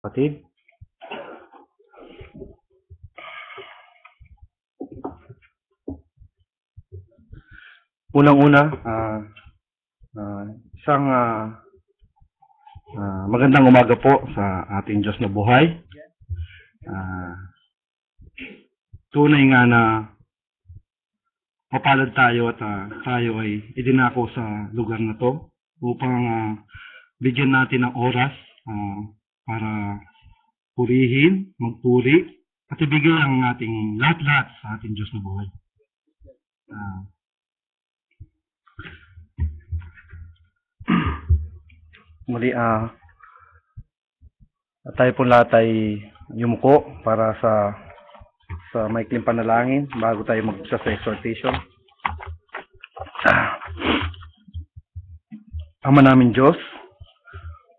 kapatid. Unang-una, isang magandang umaga po sa ating Diyos na buhay. Tunay nga na mapalad tayo at tayo ay idinako sa lugar na to upang bigyan natin ng oras para purihin, magpuri at ibigay ang ating lahat-lahat sa ating Diyos na buhay. Muli, tayo po lahat ay yumuko para sa maikling panalangin bago tayo mag-umpisa sa exhortation. Ama namin Diyos,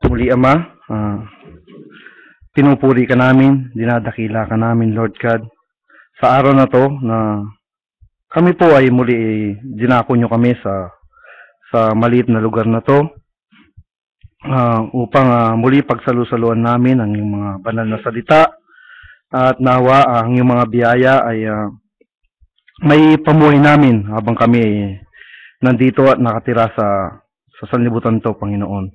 muli Ama, pinupuri ka namin, dinadakila ka namin Lord God. Sa araw na to na kami po ay muli dinako nyo kami sa maliit na lugar na to. Upang muli pagsalusaluan namin ang iyong mga banal na salita at nawa ang iyong mga biyaya ay may pamuhay namin habang kami ay nandito at nakatira sa sanlibutan to, Panginoon.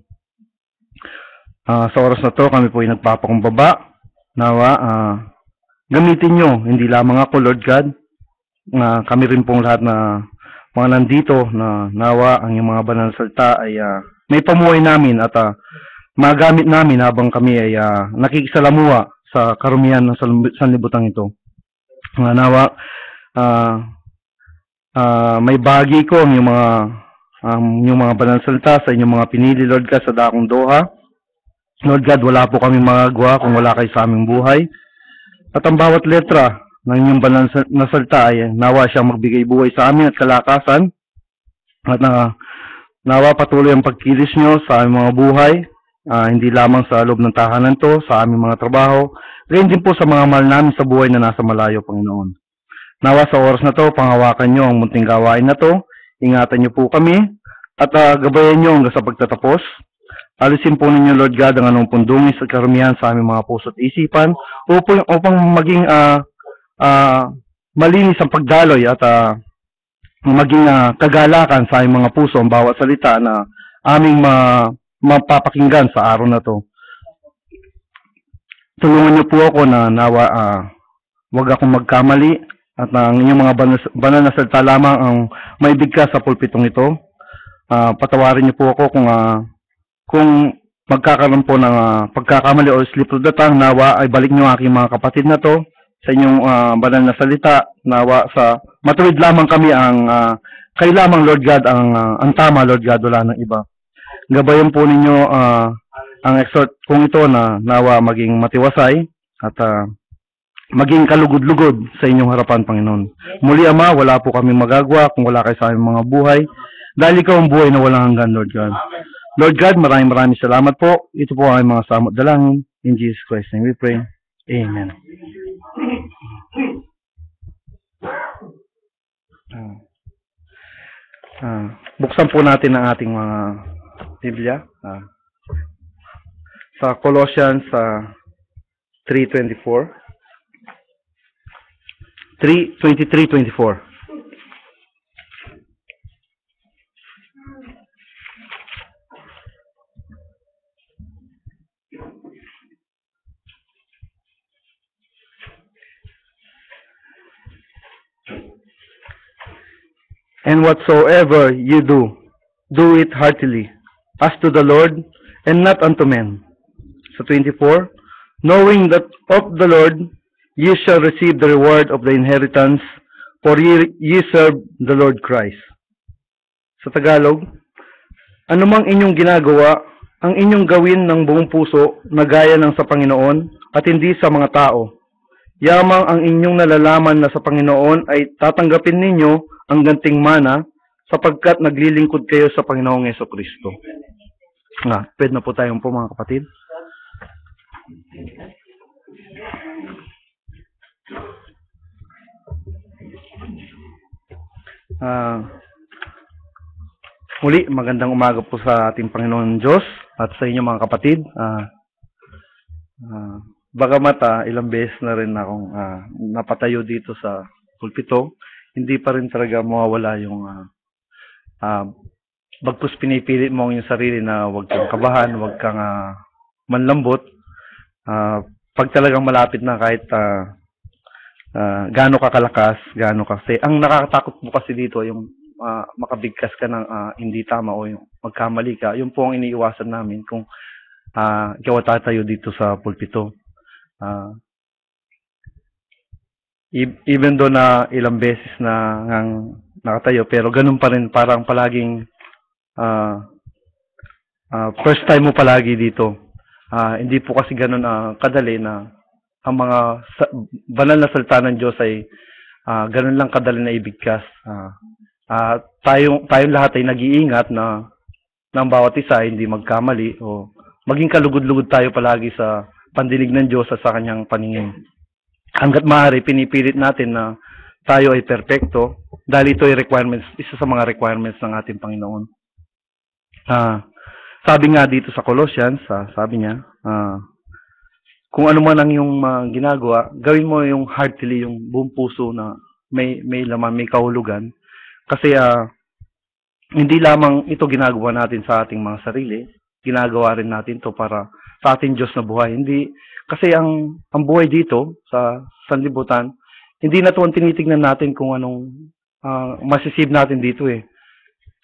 Sa oras na to kami po ay nagpapakumbaba. Nawa gamitin nyo, hindi lamang ako Lord God, kami rin pong lahat na mga nandito na nawa ang iyong mga banal na salita ay may pamuhay namin at magamit namin habang kami ay nakikisalamuha sa karumihan ng sanlibutan ito. Nawa, may bahagi ko ang yung mga banal salita sa inyong mga pinili, Lord God, sa dakong Doha. Lord God, wala po kami magagawa kung wala kayo sa aming buhay. At ang bawat letra ng inyong banal na salita ay nawa siyang magbigay buhay sa amin at kalakasan. At nawa patuloy ang pagkilos nyo sa aming mga buhay, hindi lamang sa loob ng tahanan to, sa aming mga trabaho, gayon din po sa mga mahal namin sa buhay na nasa malayo, Panginoon. Nawa sa oras na to, panghawakan nyo ang munting gawain na to, ingatan nyo po kami, at gabayan nyo hanggang sa pagtatapos. Alisin po ninyo, Lord God, ang anong pundungis at karumihan sa aming mga puso at isipan, upang maging malinis ang pagdaloy at maging kagalakan sa aming mga puso ang bawat salita na aming mapapakinggan sa araw na to. Tulungan niyo po ako na nawa wag akong magkamali at ang inyong mga banal na salita lamang ang maibigkas sa pulpitong ito. Patawarin niyo po ako kung magkakaroon po ng pagkakamali o slip of the tongue, nawa ay balik niyo aking mga kapatid na to sa inyong banal na salita, nawa sa matuwid lamang kami ang kayo lamang Lord God ang tama Lord God, wala nang iba. Gabayan po ninyo ang exhort kung ito na nawa maging matiwasay at maging kalugod-lugod sa inyong harapan, Panginoon. Muli Ama, wala po kami magagawa kung wala kayo sa aming mga buhay, dahil ikaw ang buhay na walang hanggan, Lord God. Lord God, maraming salamat po. Ito po ang mga samot dalangin. In Jesus Christ's name we pray. Amen. Buksan po natin ang ating mga Biblia sa Colossians 3:24. 3:23-24. And whatsoever you do, do it heartily, as to the Lord, and not unto men. So 24, knowing that of the Lord ye shall receive the reward of the inheritance, for ye serve the Lord Christ. Sa Tagalog, anumang inyong ginagawa, ang inyong gawin ng buong puso na gaya ng sa Panginoon at hindi sa mga tao. Yamang ang inyong nalalaman na sa Panginoon ay tatanggapin ninyo ang ganting mana sapagkat naglilingkod kayo sa Panginoong Jesucristo. Pwede na po tayong po mga kapatid. Muli, magandang umaga po sa ating Panginoon Diyos at sa inyo mga kapatid. Bagamat ilang beses na rin akong napatayo dito sa pulpito, hindi pa rin talaga mawawala yung bagkus pinipilit mo ang iyong sarili na huwag kang kabahan, huwag kang manlambot. Pag talagang malapit na kahit gaano ka kalakas, gaano kasi. Ang nakakatakot mo kasi dito yung makabigkas ka ng hindi tama o yung magkamali ka. Yun po ang iniiwasan namin kung ikaw tatayo dito sa pulpito. Even though na ilang beses na nakatayo, pero ganun pa rin, parang palaging first time mo palagi dito. Hindi po kasi ganun kadali na ang mga banal na salita ng Diyos ay ganun lang kadali na ibigkas. Tayong lahat ay nag-iingat na ng bawat isa hindi magkamali o maging kalugod-lugod tayo palagi sa pandinig ng Diyos at sa kanyang paningin. Hanggat maaari, pinipilit natin na tayo ay perpekto dahil ito ay requirements, isa sa mga requirements ng ating Panginoon. Sabi nga dito sa Colossians, sabi niya, kung ano man ang iyong ginagawa, gawin mo yung heartily, yung buong puso na may laman, may kahulugan. Kasi hindi lamang ito ginagawa natin sa ating mga sarili, ginagawa rin natin to para sa ating Diyos na buhay. Hindi, kasi ang buhay dito sa sanlibutan, hindi na ito ang tinitignan natin kung anong masisib natin dito eh.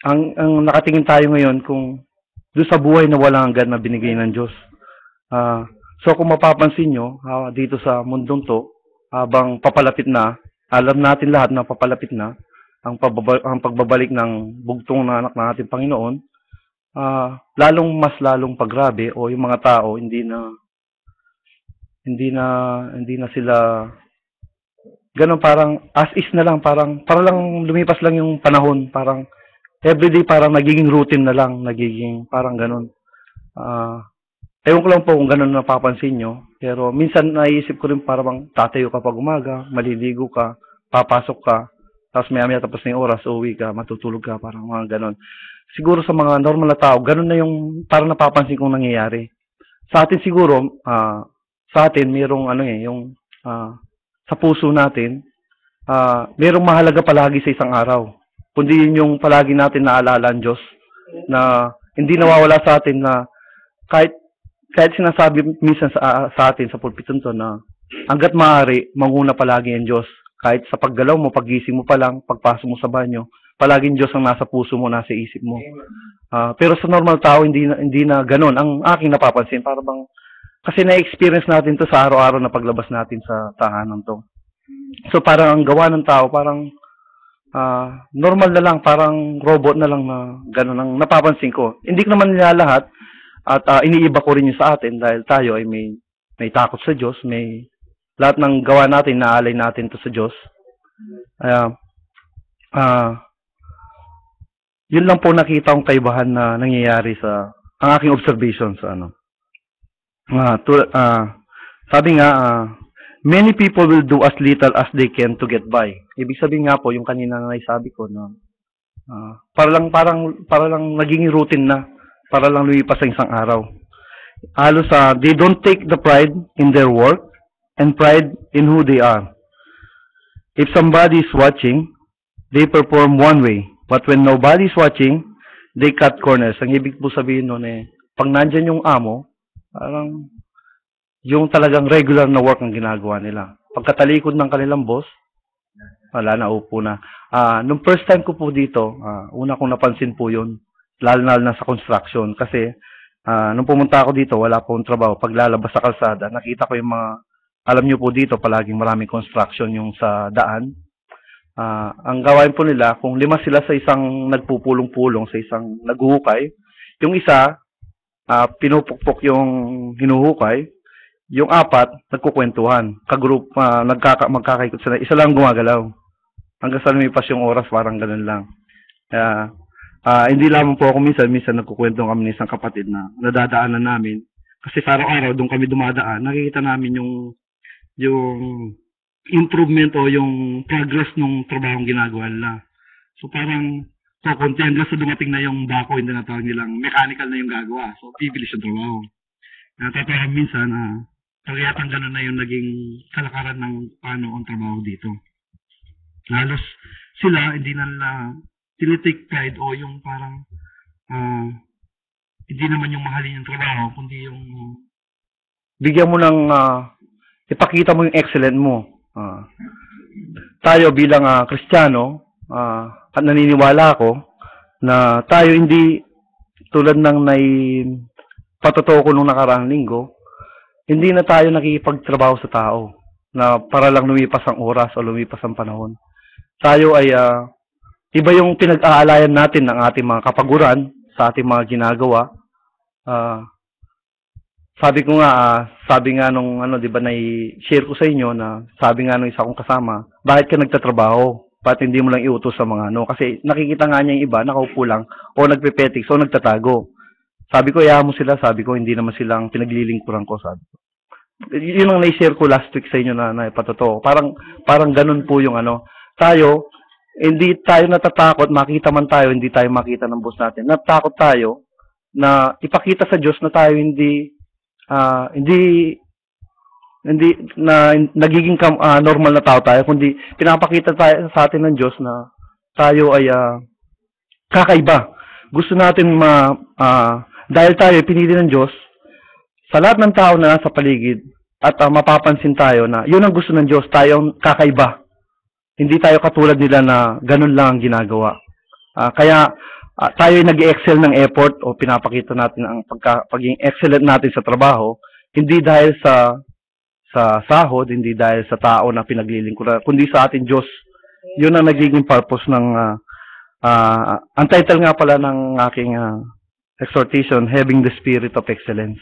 Ang nakatingin tayo ngayon kung doon sa buhay na walang hanggan na binigay ng Diyos. So kung mapapansin nyo, dito sa mundong to, habang papalapit na, alam natin lahat na papalapit na, ang pagbabalik ng bugtong na anak ng ating Panginoon, mas lalong paggrabe o yung mga tao hindi na sila ganun, parang as is na lang, parang lang lumipas lang yung panahon, parang everyday parang nagiging routine na lang, nagiging parang ganun. Ewan ko lang po kung ganun napapansin nyo, pero minsan naisip ko rin parang tatayo ka pag umaga, maliligo ka, papasok ka, tapos maya tapos na yung oras, uwi ka, matutulog ka, parang mga ganun. Siguro sa mga normal na tao, ganun na yung parang napapansin kong nangyayari. Sa atin siguro, sa atin mayroong yung sa puso natin, mayroong mahalaga palagi sa isang araw. Kundi yun yung palagi natin naalala ang Diyos, na hindi nawawala sa atin na kahit sinasabi minsan sa atin sa pulpiton to na hanggat maaari, manguna palagi ang Diyos. Kahit sa paggalaw mo, paggising mo pa lang, pagpasok mo sa banyo, palaging Diyos ang nasa puso mo, nasa isip mo. Pero sa normal tao, hindi na ganun. Ang aking napapansin, para bang, kasi na-experience natin to sa araw-araw na paglabas natin sa tahanan to. So parang ang gawa ng tao, parang normal na lang, parang robot na lang na ganun ang napapansin ko. Hindi ko naman nila lahat at iniiba ko rin yung sa atin dahil tayo ay may takot sa Diyos, may lahat ng gawa natin, naalay natin to sa Diyos. Yun lang po nakita kong kaibahan na nangyayari sa ang aking observation sa sabi nga, many people will do as little as they can to get by. Ibig sabihin nga po, yung kanina na naisabi ko na para lang naging routine na, para lang lumipas ang isang araw. Halos they don't take the pride in their work and pride in who they are. If somebody is watching, they perform one way. But when nobody is watching, they cut corners. Ang ibig po sabihin nun pag nandyan yung amo, parang yung talagang regular na work ang ginagawa nila. Pagkatalikod ng kanilang boss, wala na, upo na. Nung first time ko po dito, una kong napansin po yun, lalo na sa construction. Kasi nung pumunta ako dito, wala po akong trabaho. Paglalabas sa kalsada, nakita ko yung mga, alam nyo po dito, palaging maraming construction yung sa daan. Ang gawain po nila, kung 5 sila sa isang nagpupulong-pulong, sa isang naghuhukay, yung isa, pinupukpok yung hinuhukay, yung 4, nagkukwentuhan. Kagroup, magkakaikot sila. Isa lang gumagalaw. Hanggang sa lumipas yung oras, parang ganun lang. Hindi lamang po ako minsan nagkukwento kami ng isang kapatid na nadadaanan namin. Kasi sa araw-araw, doon kami dumadaan, nakikita namin yung improvement o yung progress ng trabahong ginagawa nila. So parang kukunti hanggang sa dumating na yung bako, hindi na tawag nilang mechanical na yung gagawa. So bibilis yung trabaho. Natatawa minsan Kayatang ganun na yung naging kalakaran ng paano ang trabaho dito. Halos sila, hindi na nila tinitake pride o yung parang hindi naman yung mahalin yung trabaho, kundi yung bigyan mo ng ipakita mo yung excellent mo. Tayo bilang Kristiyano, at naniniwala ako na tayo hindi tulad ng patotoo ko nung nakaraang linggo, hindi na tayo nakikipagtrabaho sa tao na para lang lumipas ang oras o lumipas ang panahon. Tayo ay iba yung pinag-aalayan natin ng ating mga kapaguran sa ating mga ginagawa. Sabi nga nung di ba share ko sa inyo na sabi nga nung isa kong kasama, bakit ka nagtatrabaho? Bakit hindi mo lang iutos sa mga kasi nakikita nga niya yung iba, nakaupo lang, o nagpepetics, o nagtatago. Sabi ko, mo sila, sabi ko, hindi naman silang pinaglilingkuran ko, sabi ko. Yun ang na-share ko last week sa inyo na ipatotoo. Parang ganun po yung tayo, hindi tayo natatakot, makita man tayo, hindi tayo makita ng boss natin. Natatakot tayo na ipakita sa Diyos na tayo hindi na nagiging normal na tao tayo, kundi pinapakita tayo sa atin ng Diyos na tayo ay kakaiba. Gusto natin dahil tayo pinili ng Diyos, sa lahat ng tao na nasa paligid, at mapapansin tayo na yun ang gusto ng Diyos, tayong kakaiba. Hindi tayo katulad nila na ganun lang ang ginagawa. Kaya tayo ay nag-excel ng effort o pinapakita natin ang pagiging excellent natin sa trabaho, hindi dahil sa sahod, hindi dahil sa tao na pinaglilingkuran, kundi sa ating Diyos. Yun ang nagiging purpose ng ang title nga pala ng aking exhortation, Having the Spirit of Excellence.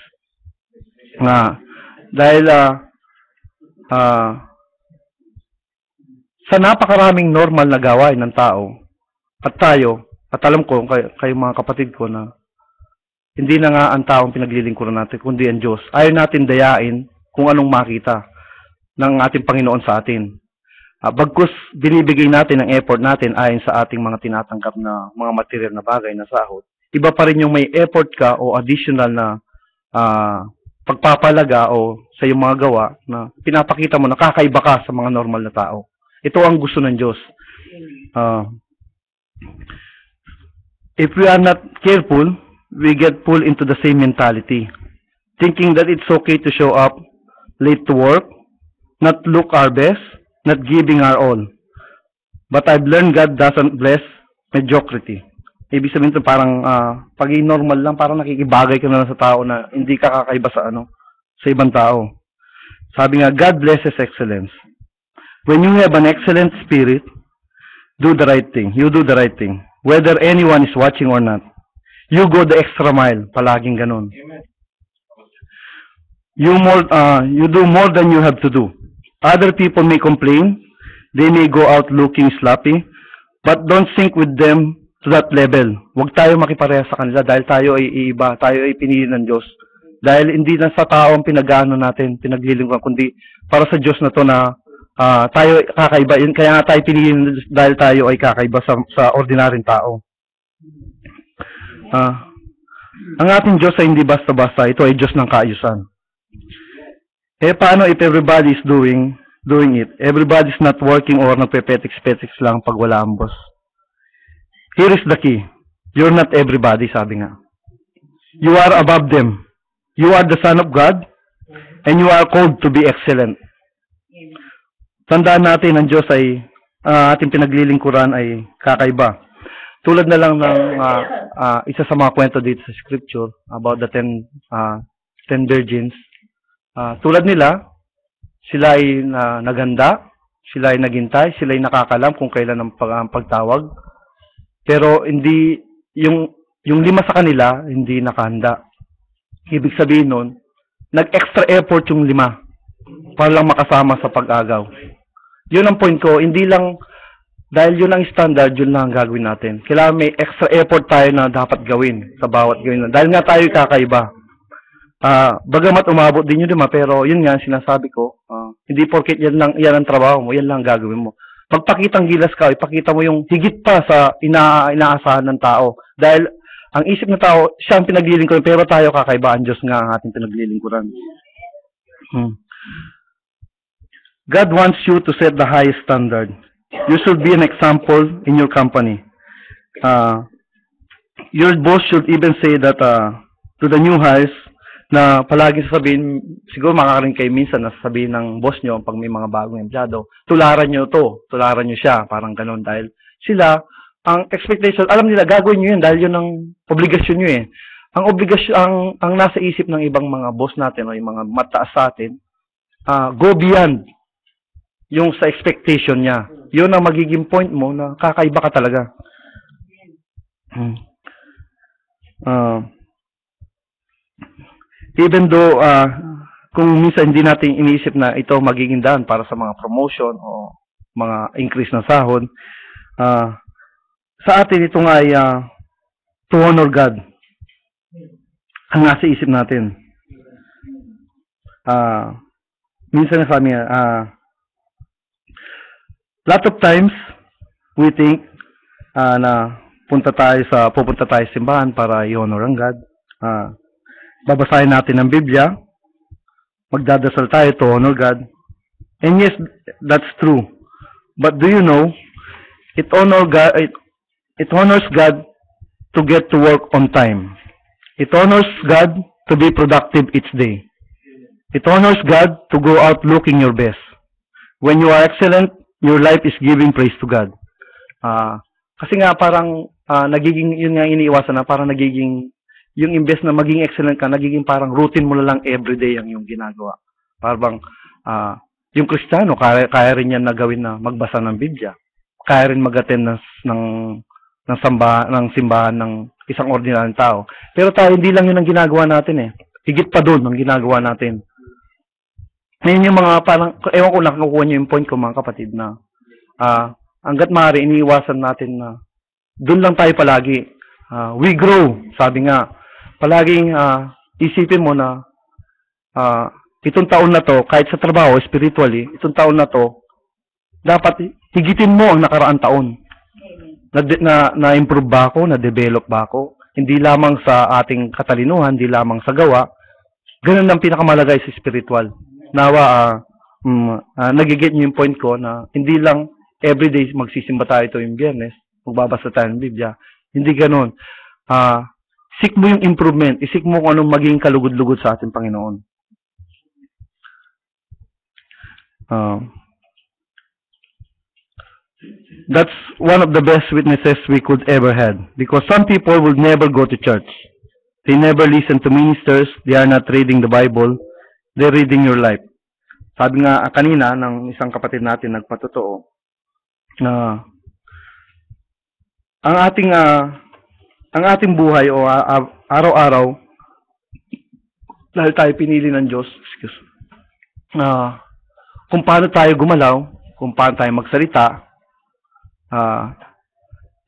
Dahil sa napakaraming normal na gawain ng tao, at tayo, at alam ko, kayo mga kapatid ko, na hindi na nga ang taong pinaglilingkuran natin, kundi ang Diyos. Ayaw natin dayain kung anong makita ng ating Panginoon sa atin. Bagkus binibigay natin ang effort natin ayon sa ating mga tinatanggap na mga material na bagay na sahod, iba pa rin yung may effort ka o additional na pagpapalaga o sa iyong mga gawa na pinapakita mo na kakaiba ka sa mga normal na tao. Ito ang gusto ng Diyos. If we are not careful, we get pulled into the same mentality, thinking that it's okay to show up late to work, not look our best, not giving our all. But I've learned God doesn't bless mediocrity. Ibig sabihin ito parang pagiging normal lang, parang nakikibagay ka na lang sa tao na hindi ka kakaiba sa ibang tao. Sabi nga, God blesses excellence. When you have an excellent spirit, do the right thing. You do the right thing. Whether anyone is watching or not. You go the extra mile. Palaging ganun. You do more than you have to do. Other people may complain. They may go out looking sloppy. But don't sink with them to that level. Huwag tayo makipareha sa kanila dahil tayo ay iiba. Tayo ay pinili ng Diyos. Dahil hindi na sa tao ang pinag-ano natin, pinaglilingkuran, kundi para sa Diyos na to na tayo kakaiba. Kaya nga tayo pinili dahil tayo ay kakaiba sa ordinaryong tao. Ang ating Diyos ay hindi basta-basta. Ito ay Diyos ng kaayusan. Paano if everybody is doing it? Everybody's not working or nagpe-petics lang pag wala ang boss. Here is the key. You're not everybody, sabi nga. You are above them. You are the Son of God, and you are called to be excellent. Tandaan natin, ang Diyos ay, ating pinaglilingkuran ay kakaiba. Tulad na lang ng isa sa mga kwento dito sa scripture about the 10 virgins. Tulad nila, sila ay naganda, sila ay naghintay, sila ay nakakalam kung kailan ang pagtawag. Pero hindi, yung 5 sa kanila, hindi nakahanda. Ibig sabihin nun, nag-extra effort yung 5 para lang makasama sa pag-agaw. Yun ang point ko, hindi lang, dahil yun ang standard, yun lang ang gagawin natin. Kailangan may extra effort tayo na dapat gawin sa bawat gawin. Dahil nga tayo kakaiba. Bagamat umabot din yun, pero yun nga sinasabi ko, hindi porket yan ang trabaho mo, yan lang ang gagawin mo. Magpakitang gilas ka, ipakita mo yung higit pa sa inaasahan ng tao. Dahil ang isip ng tao, siya ang pinaglilingkuran, pero tayo kakaiba, ang Diyos nga ang ating pinaglilingkuran. Hmm. God wants you to set the highest standard. You should be an example in your company. Your boss should even say that to the new hires na palagi sasabihin, siguro makakarin kayo minsan na sasabihin ng boss nyo pag may mga bagong empleyado, tularan nyo to, tularan nyo siya, parang ganun dahil sila, ang expectation, alam nila gagawin nyo yun dahil yun ang obligasyon nyo eh. Ang obligasyon, ang nasa isip ng ibang mga boss natin o yung mga mataas sa atin, go beyond yung sa expectation niya. Yun ang magiging point mo na kakaiba ka talaga. Even though kung minsan hindi natin iniisip na ito magiging daan para sa mga promotion o mga increase ng sahod, sa atin ito nga ay to honor God. Ang nasa isip natin. Minsan sabi niya, lot of times we think na pupunta tayo sa simbahan para i-honor ang God. Babasahin natin ang Biblia, magdadasal tayo to honor God. And yes, that's true. But do you know, it honors God to get to work on time. It honors God to be productive each day. It honors God to go out looking your best. When you are excellent, your life is giving praise to God. Kasi nga parang nagiging, yun nga iniiwasan na, parang nagiging, yung imbes na maging excellent ka, nagiging parang routine mo na lang everyday ang yung ginagawa. Parang, yung Kristiyano, kaya rin yan na gawin na magbasa ng Biblia. Kaya rin mag-attend ng simbahan ng isang ordinaryong tao. Pero tayo, hindi lang yun ang ginagawa natin eh. Higit pa doon ang ginagawa natin. Ngayon yung mga parang, ewan ko lang, nakukuha nyo yung point ko mga kapatid na, hanggat maaari, iniiwasan natin na doon lang tayo palagi. We grow, sabi nga. Palaging isipin mo na itong taon na to, kahit sa trabaho, spiritually, itong taon na to, dapat higitin mo ang nakaraang taon. Na-improve ba ako? Na-develop ba ako? Hindi lamang sa ating katalinuhan, hindi lamang sa gawa. Ganun ang pinakamalagay sa spiritual. Nawa, nagigit niyo yung point ko na hindi lang everyday magsisimba tayo ito yung Biyernes, magbabasa tayo ng Biblia. Hindi ganun. Seek mo yung improvement. Isik mo kung anong maging kalugod-lugod sa ating Panginoon. That's one of the best witnesses we could ever had. Because some people would never go to church. They never listen to ministers. They are not reading the Bible. They're reading your life. Sabi nga kanina ng isang kapatid natin nagpatotoo na ang ating buhay o araw-araw dahil tayo pinili ng Diyos, kung paano tayo gumalaw, kung paano tayo magsalita,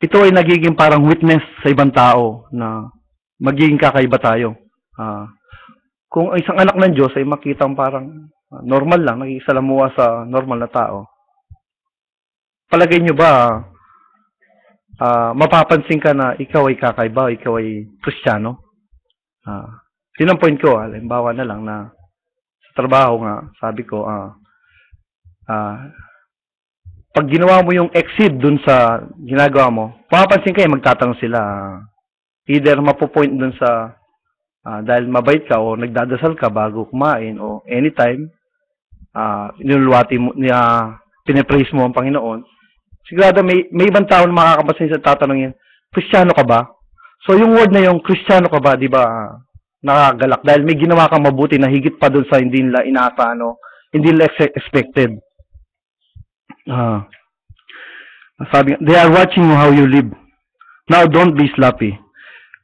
ito ay nagiging parang witness sa ibang tao na magiging kakaiba tayo. Kung isang anak ng Diyos ay makitang parang normal lang, nakikisalamuha sa normal na tao, palagay nyo ba mapapansin ka na ikaw ay kakaiba, ikaw ay Kristiyano? Yun ang point ko. Halimbawa na lang na sa trabaho nga, sabi ko, pag ginawa mo yung exceed dun sa ginagawa mo, mapapansin kayo, magtatanong sila. Either mapupoint dun sa dahil mabait ka o nagdadasal ka bago kumain o anytime, inulwati mo, pinapraise mo ang Panginoon. Sigurado may ibang tao na makakapansin sa tatanungin, Kristiyano ka ba? So yung word na yung Kristiyano ka ba, di ba, nakagalak dahil may ginawa kang mabuti na higit pa dun sa hindi nila inaasahan o hindi nila expected. Sabi, they are watching how you live. Now don't be sloppy.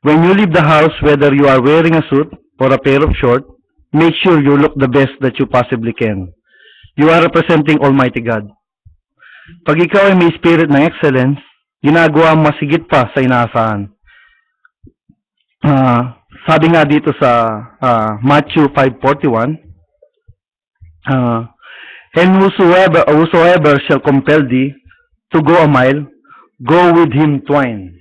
When you leave the house, whether you are wearing a suit or a pair of shorts, make sure you look the best that you possibly can. You are representing Almighty God. Pag ikaw ay may spirit ng excellence, ginagawa mo masigit pa sa inaasahan. Sabi nga dito sa Matthew 5:41, and whosoever shall compel thee to go a mile, go with him twain.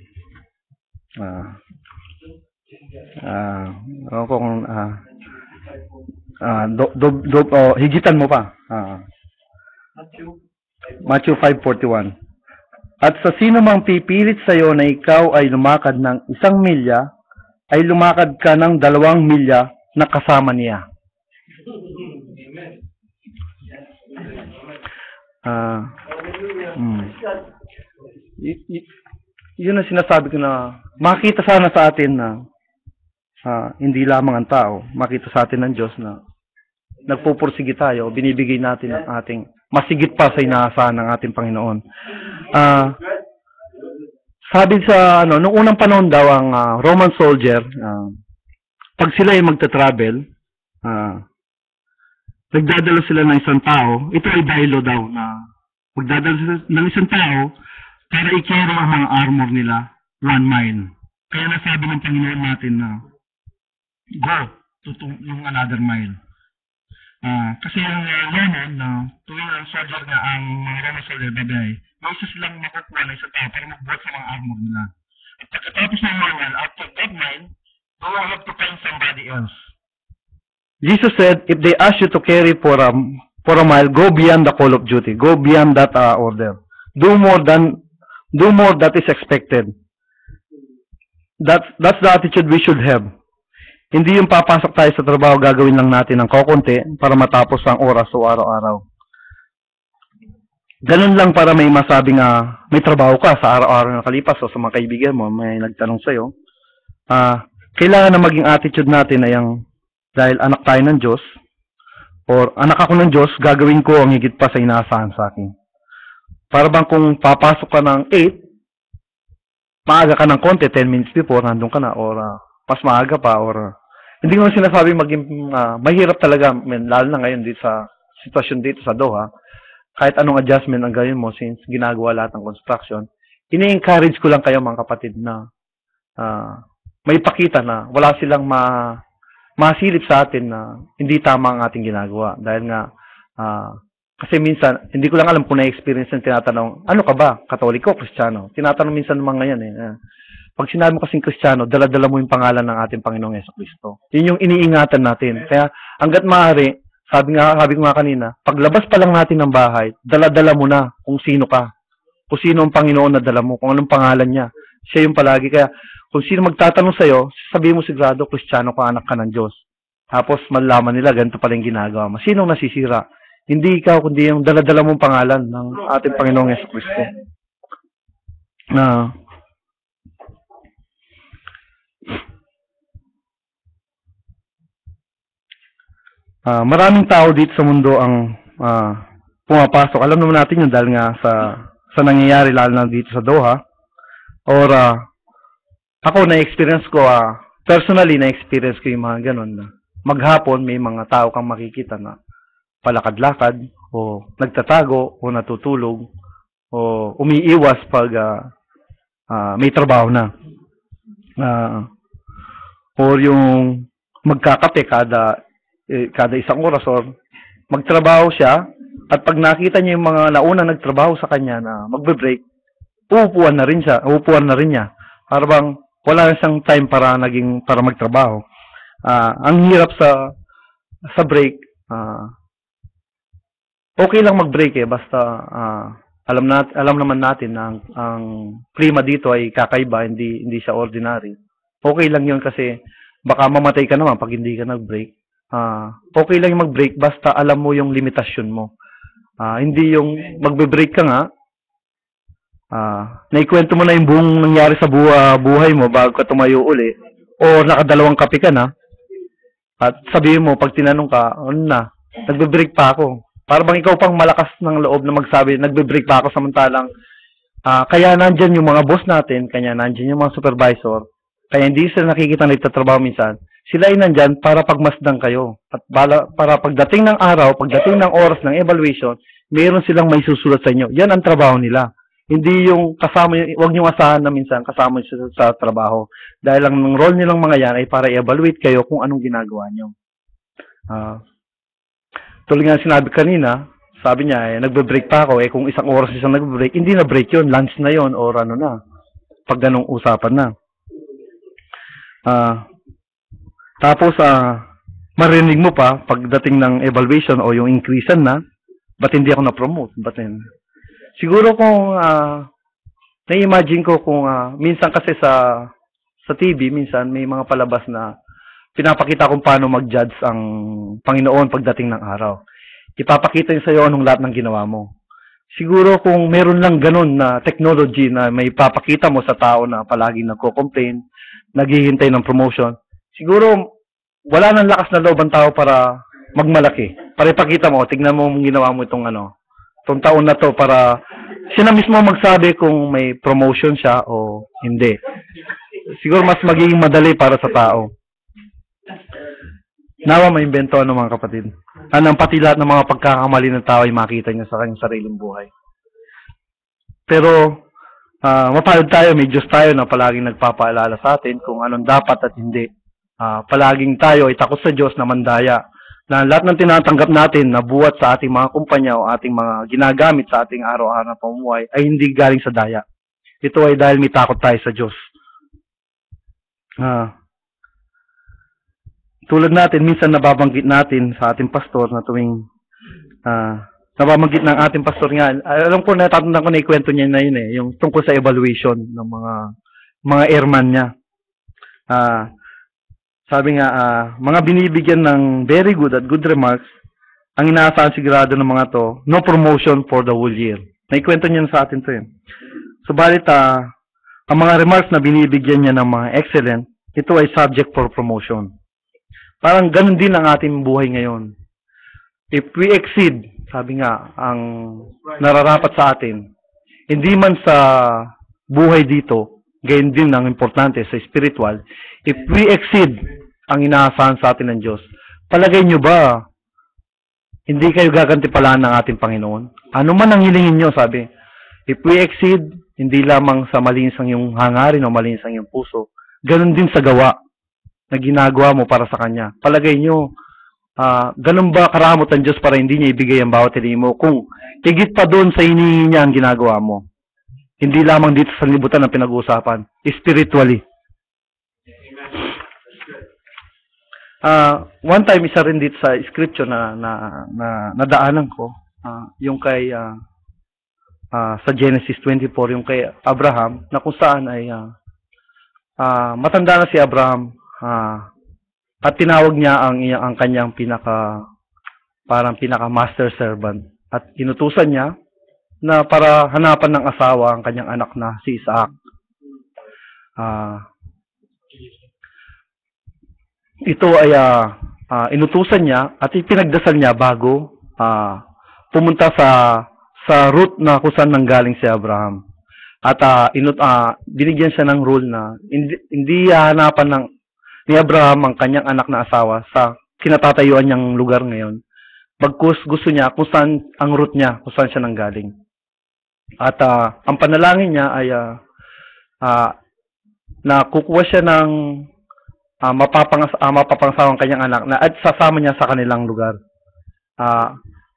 Higitan mo pa. Matthew 5:41. At sa sino mang pipilit sa iyo na ikaw ay lumakad ng 1 milya, ay lumakad ka ng 2 milya na kasama niya. Yun ang sinasabi ko na makita sana sa atin na hindi lamang ang tao, makita sa atin ng Diyos na nagpupursige tayo, binibigay natin ang ating masigit pa sa inaasahan ng ating Panginoon. Sabi sa nung unang panahon daw ang Roman soldier, pag sila ay magta-travel, nagdadala sila ng isang tao. Ito ay dahilo daw na magdadala sila ng isang tao para i-carry ang mga armor nila 1 mile. Kaya nasabi ng Panginoon natin na go to yung another mile. Kasi yung Roman na tuwing ang soldier na ang mga Roman soldier babay, may isa silang makukuha ng isang tao para mag-work sa mga armor nila. At pagkatapos ng mile, after that mile, they will have to find somebody else. Jesus said, if they ask you to carry for a mile, go beyond the call of duty. Go beyond that order. Do more that is expected. That's the attitude we should have. Hindi yung papasok tayo sa trabaho, gagawin lang natin ng kokonti para matapos ang oras o araw-araw. Ganun lang para may masabing may trabaho ka sa araw-araw na kalipas o sa mga kaibigan mo, may nagtanong sa'yo. Kailangan na maging attitude natin ay ang dahil anak tayo ng Diyos or anak ako ng Diyos, gagawin ko ang higit pa sa inaasahan sa akin. Para bang kung papasok ka ng 8, maaga ka ng konti, 10 minutes before, nandun ka na, or mas maaga pa, or hindi ko sinasabi maging mahirap talaga, lalo na ngayon dito sa sitwasyon dito sa Doha, kahit anong adjustment ang gawin mo since ginagawa lahat ng construction, ini-encourage ko lang kayo mga kapatid na may pakita na wala silang masilip sa atin na hindi tama ang ating ginagawa. Dahil nga, kasi minsan, hindi ko lang alam kung na-experience ng tinatanong, ano ka ba? Katoliko, Kristiyano? Tinatanong minsan naman ngayon Pag sinabi mo kasing Kristiyano, dala-dala mo yung pangalan ng ating Panginoong Jesucristo. Yun yung iniingatan natin. Kaya, hanggat maaari, sabi ko nga kanina, paglabas pa lang natin ng bahay, dala-dala mo na kung sino ka. Kung sino ang Panginoon na dala mo, kung anong pangalan niya. Siya yung palagi. Kaya, kung sino magtatanong sa'yo, sabihin mo sigurado, Kristiyano ka, anak ka ng Diyos. Tapos, malalaman nila, ganito pala yung ginagawa mo. Sinong nasisira? Hindi ikaw, kundi yung dala-dala mong pangalan ng ating Panginoong Jesucristo. Maraming tao dito sa mundo ang pumapasok. Alam naman natin yun dahil nga sa nangyayari lalo na dito sa Doha. Or ako na-experience ko, personally na-experience ko yung mga ganun na maghapon may mga tao kang makikita na palakad-lakad o nagtatago o natutulog o umiiwas pag may trabaho na. Or yung magkakape kada isang oras or magtrabaho siya at pag nakita niya yung mga nauna nagtrabaho sa kanya na magbe-break, uupuan na rin niya. Para bang wala na siyang time para magtrabaho. Ang hirap sa break, okay lang mag-break basta alam naman natin na ang klima dito ay kakaiba, hindi siya ordinary. Okay lang 'yun kasi baka mamatay ka naman pag hindi ka nag-break. Okay lang yung mag-break basta alam mo yung limitasyon mo. Hindi yung magbe-break ka nga, naikwento mo na yung buong nangyari sa buhay mo bago ka tumayo uli, o nakadalawang kape ka na, at sabihin mo, pag tinanong ka, nagbe-break pa ako. Para bang ikaw pang malakas ng loob na magsabi, nagbe-break pa ako, samantalang, kaya nandyan yung mga boss natin, kaya nandyan yung mga supervisor, kaya hindi sila nakikita nagtatrabaho minsan, sila ay nandyan para pagmasdan kayo. At para pagdating ng araw, pagdating ng oras ng evaluation, mayroon silang may susulat sa inyo. Yan ang trabaho nila. Hindi yung kasama, huwag niyong asahan na minsan kasama nyo sa trabaho. Dahil ang role nilang mga yan ay para i-evaluate kayo kung anong ginagawa nyo. Tuloy nga sinabi kanina, sabi niya, nagbe-break pa ako. Kung isang oras isang nagbe-break, hindi na break yun, lunch na yun, or ano na. Pag ganong usapan na. Tapos, marinig mo pa pagdating ng evaluation o yung increasean na, ba't hindi ako na-promote? Siguro kung na-imagine ko kung minsan kasi sa TV, minsan may mga palabas na pinapakita kung paano mag-judge ang Panginoon pagdating ng araw. Ipapakita niya sa iyo anong lahat ng ginawa mo. Siguro kung meron lang ganun na technology na may papakita mo sa tao na palaging nagko-complain, naghihintay ng promotion, siguro wala nang lakas na loob ang tao para magmalaki. Para ipakita mo, tignan mo ginawa mo itong taon na to para siya na mismo magsabi kung may promotion siya o hindi. Siguro mas magiging madali para sa tao. Nawa maimbento mga kapatid. Ang pati lahat ng mga pagkakamali ng tao ay makita niya sa kanyang sariling buhay. Pero mapalad tayo, may Diyos tayo na palaging nagpapaalala sa atin kung anong dapat at hindi. Palaging tayo ay takot sa Diyos na mandaya. Na lahat ng tinatanggap natin na buwat sa ating mga kumpanya o ating mga ginagamit sa ating araw-araw na pamumuhay ay hindi galing sa daya. Ito ay dahil may takot tayo sa Diyos. Tulad natin, minsan nababanggit natin sa ating pastor na tuwing nababanggit ng ating pastor nga. Alam ko, natatandaan ko na ikwento niya na yun yung tungkol sa evaluation ng mga airman niya. Sabi nga, mga binibigyan ng very good at good remarks, ang inaasahan sigurado ng mga to, no promotion for the whole year. Naikwento niya sa atin to Subalit, ang mga remarks na binibigyan niya ng mga excellent, ito ay subject for promotion. Parang ganun din ang ating buhay ngayon. If we exceed, sabi nga, ang nararapat sa atin, hindi man sa buhay dito, gayon din ang importante sa spiritual, if we exceed ang inaasahan sa atin ng Diyos, palagay nyo ba, hindi kayo gagantipalaan ng ating Panginoon? Ano man ang hilingin nyo, sabi, if we exceed, hindi lamang sa malinis ang iyong hangarin o malinis ang iyong puso, ganun din sa gawa na ginagawa mo para sa Kanya. Palagay nyo, ganun ba karamot ang Diyos para hindi niya ibigay ang bawat hiling mo kung higit pa doon sa hinihingi niya ang ginagawa mo? Hindi lamang dito sa libutan ang pinag-uusapan, spiritually. One time, isa rin dito sa scripture na nadaanan ko, yung kay sa Genesis 24, yung kay Abraham, na kung saan ay matanda na si Abraham, at tinawag niya ang kanyang parang pinaka master servant, at inutusan niya na para hanapan ng asawa ang kanyang anak na si Isaac. Ito ay inutusan niya at ipinagdasal niya bago pumunta sa route na kung saan nanggaling si Abraham. At binigyan siya ng rule na hindi hanapan ni Abraham ang kanyang anak na asawa sa kinatatayuan niyang lugar ngayon. Bagkus gusto niya kung saan ang route niya, kung saan siya nanggaling. At ang panalangin niya ay na kukuha siya ng mapapangasawang kanyang anak na at sasama niya sa kanilang lugar.